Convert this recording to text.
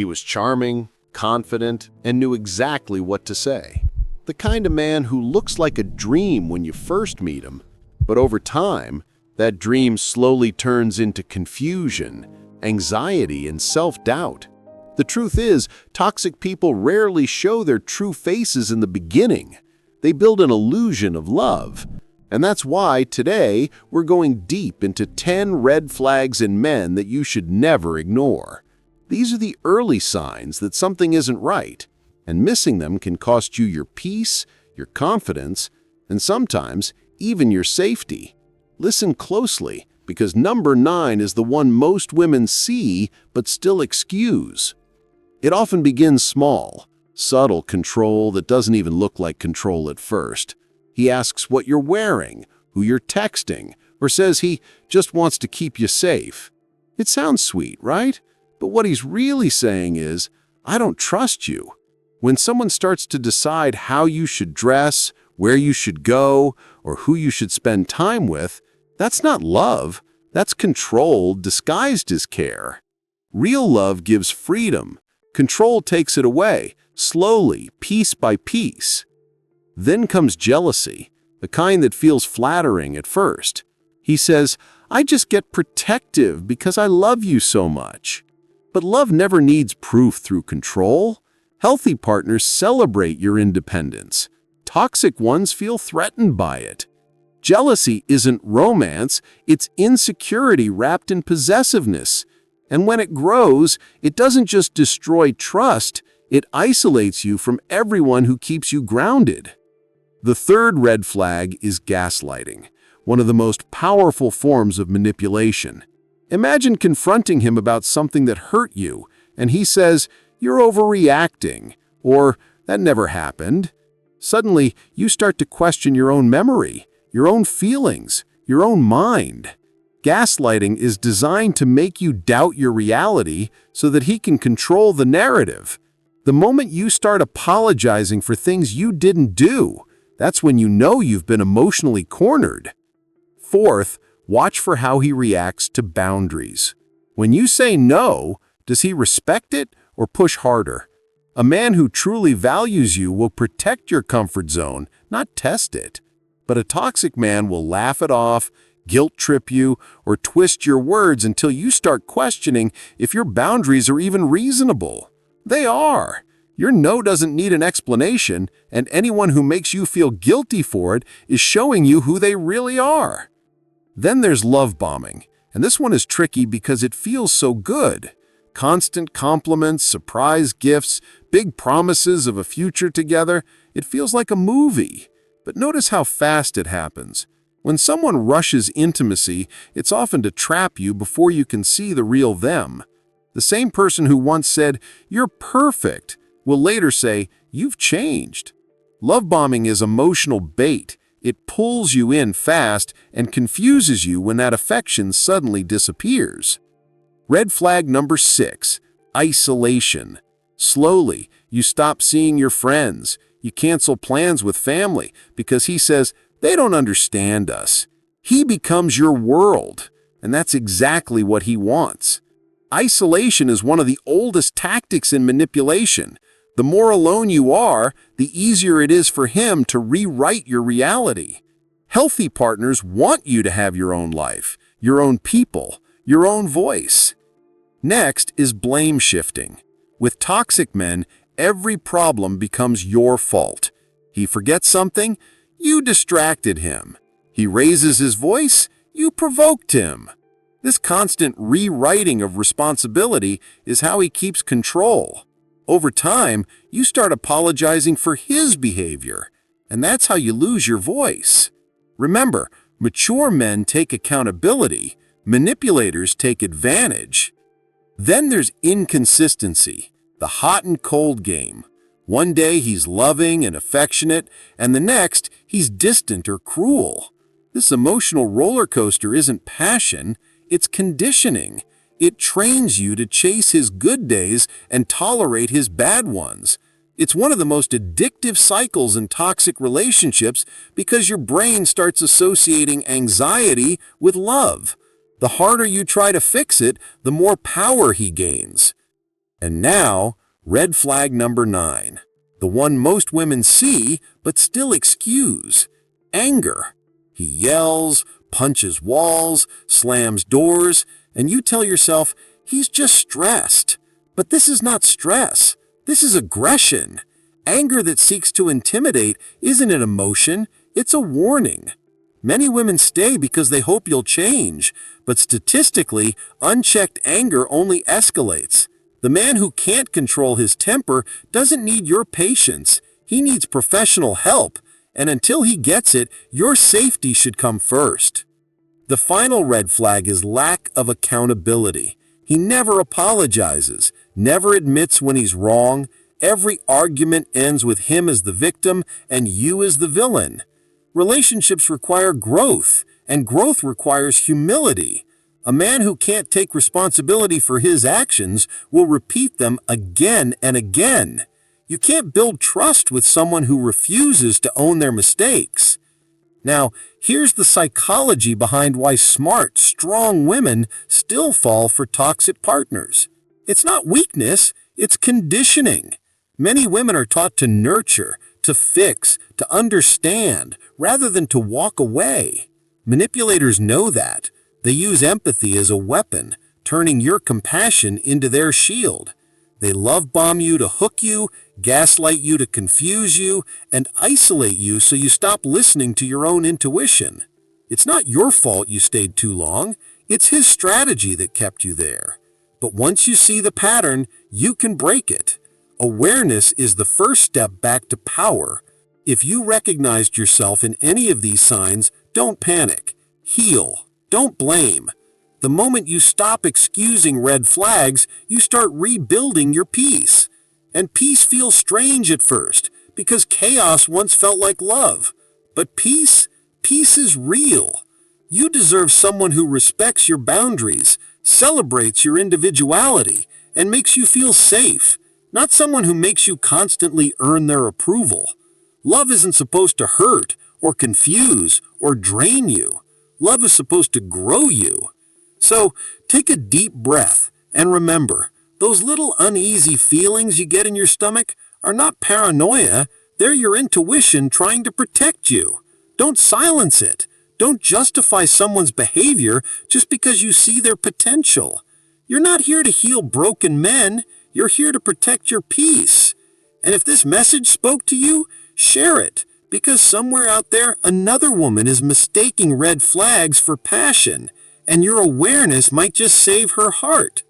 He was charming, confident, and knew exactly what to say. The kind of man who looks like a dream when you first meet him, but over time, that dream slowly turns into confusion, anxiety, and self-doubt. The truth is, toxic people rarely show their true faces in the beginning. They build an illusion of love. And that's why, today, we're going deep into 10 red flags in men that you should never ignore. These are the early signs that something isn't right, and missing them can cost you your peace, your confidence, and sometimes even your safety. Listen closely, because number 9 is the one most women see but still excuse. It often begins small, subtle control that doesn't even look like control at first. He asks what you're wearing, who you're texting, or says he just wants to keep you safe. It sounds sweet, right? But what he's really saying is, I don't trust you. When someone starts to decide how you should dress, where you should go, or who you should spend time with, that's not love. That's control disguised as care. Real love gives freedom. Control takes it away, slowly, piece by piece. Then comes jealousy, the kind that feels flattering at first. He says, I just get protective because I love you so much. But love never needs proof through control. Healthy partners celebrate your independence. Toxic ones feel threatened by it. Jealousy isn't romance, it's insecurity wrapped in possessiveness. And when it grows, it doesn't just destroy trust, it isolates you from everyone who keeps you grounded. The third red flag is gaslighting, one of the most powerful forms of manipulation. Imagine confronting him about something that hurt you, and he says, you're overreacting, or that never happened. Suddenly, you start to question your own memory, your own feelings, your own mind. Gaslighting is designed to make you doubt your reality so that he can control the narrative. The moment you start apologizing for things you didn't do, that's when you know you've been emotionally cornered. Fourth, watch for how he reacts to boundaries. When you say no, does he respect it or push harder? A man who truly values you will protect your comfort zone, not test it. But a toxic man will laugh it off, guilt-trip you, or twist your words until you start questioning if your boundaries are even reasonable. They are. Your no doesn't need an explanation, and anyone who makes you feel guilty for it is showing you who they really are. Then there's love bombing, and this one is tricky because it feels so good. Constant compliments, surprise gifts, big promises of a future together. It feels like a movie. But notice how fast it happens. When someone rushes intimacy, it's often to trap you before you can see the real them. The same person who once said, "You're perfect," will later say, "You've changed." Love bombing is emotional bait. It pulls you in fast and confuses you when that affection suddenly disappears. Red flag number 6, isolation. Slowly, you stop seeing your friends. You cancel plans with family because he says, they don't understand us. He becomes your world, and that's exactly what he wants. Isolation is one of the oldest tactics in manipulation. The more alone you are, the easier it is for him to rewrite your reality. Healthy partners want you to have your own life, your own people, your own voice. Next is blame shifting. With toxic men, every problem becomes your fault. He forgets something, you distracted him. He raises his voice, you provoked him. This constant rewriting of responsibility is how he keeps control. Over time, you start apologizing for his behavior, and that's how you lose your voice. Remember, mature men take accountability, manipulators take advantage. Then there's inconsistency, the hot and cold game. One day he's loving and affectionate, and the next he's distant or cruel. This emotional roller coaster isn't passion, it's conditioning. It trains you to chase his good days and tolerate his bad ones. It's one of the most addictive cycles in toxic relationships because your brain starts associating anxiety with love. The harder you try to fix it, the more power he gains. And now, red flag number 9. The one most women see but still excuse. Anger. He yells, punches walls, slams doors, and you tell yourself, he's just stressed. But this is not stress. This is aggression. Anger that seeks to intimidate isn't an emotion, it's a warning. Many women stay because they hope you'll change, but statistically, unchecked anger only escalates. The man who can't control his temper doesn't need your patience. He needs professional help, and until he gets it, your safety should come first. The final red flag is lack of accountability. He never apologizes, never admits when he's wrong. Every argument ends with him as the victim and you as the villain. Relationships require growth, and growth requires humility. A man who can't take responsibility for his actions will repeat them again and again. You can't build trust with someone who refuses to own their mistakes. Now, here's the psychology behind why smart, strong women still fall for toxic partners. It's not weakness, it's conditioning. Many women are taught to nurture, to fix, to understand, rather than to walk away. Manipulators know that. They use empathy as a weapon, turning your compassion into their shield. They love bomb you to hook you, gaslight you to confuse you, and isolate you so you stop listening to your own intuition. It's not your fault you stayed too long. It's his strategy that kept you there. But once you see the pattern, you can break it. Awareness is the first step back to power. If you recognized yourself in any of these signs, don't panic. Heal. Don't blame. The moment you stop excusing red flags, you start rebuilding your peace. And peace feels strange at first, because chaos once felt like love. But peace is real. You deserve someone who respects your boundaries, celebrates your individuality, and makes you feel safe. Not someone who makes you constantly earn their approval. Love isn't supposed to hurt, or confuse, or drain you. Love is supposed to grow you. So, take a deep breath, and remember, those little uneasy feelings you get in your stomach are not paranoia, they're your intuition trying to protect you. Don't silence it. Don't justify someone's behavior just because you see their potential. You're not here to heal broken men. You're here to protect your peace. And if this message spoke to you, share it, because somewhere out there, another woman is mistaking red flags for passion, and your awareness might just save her heart.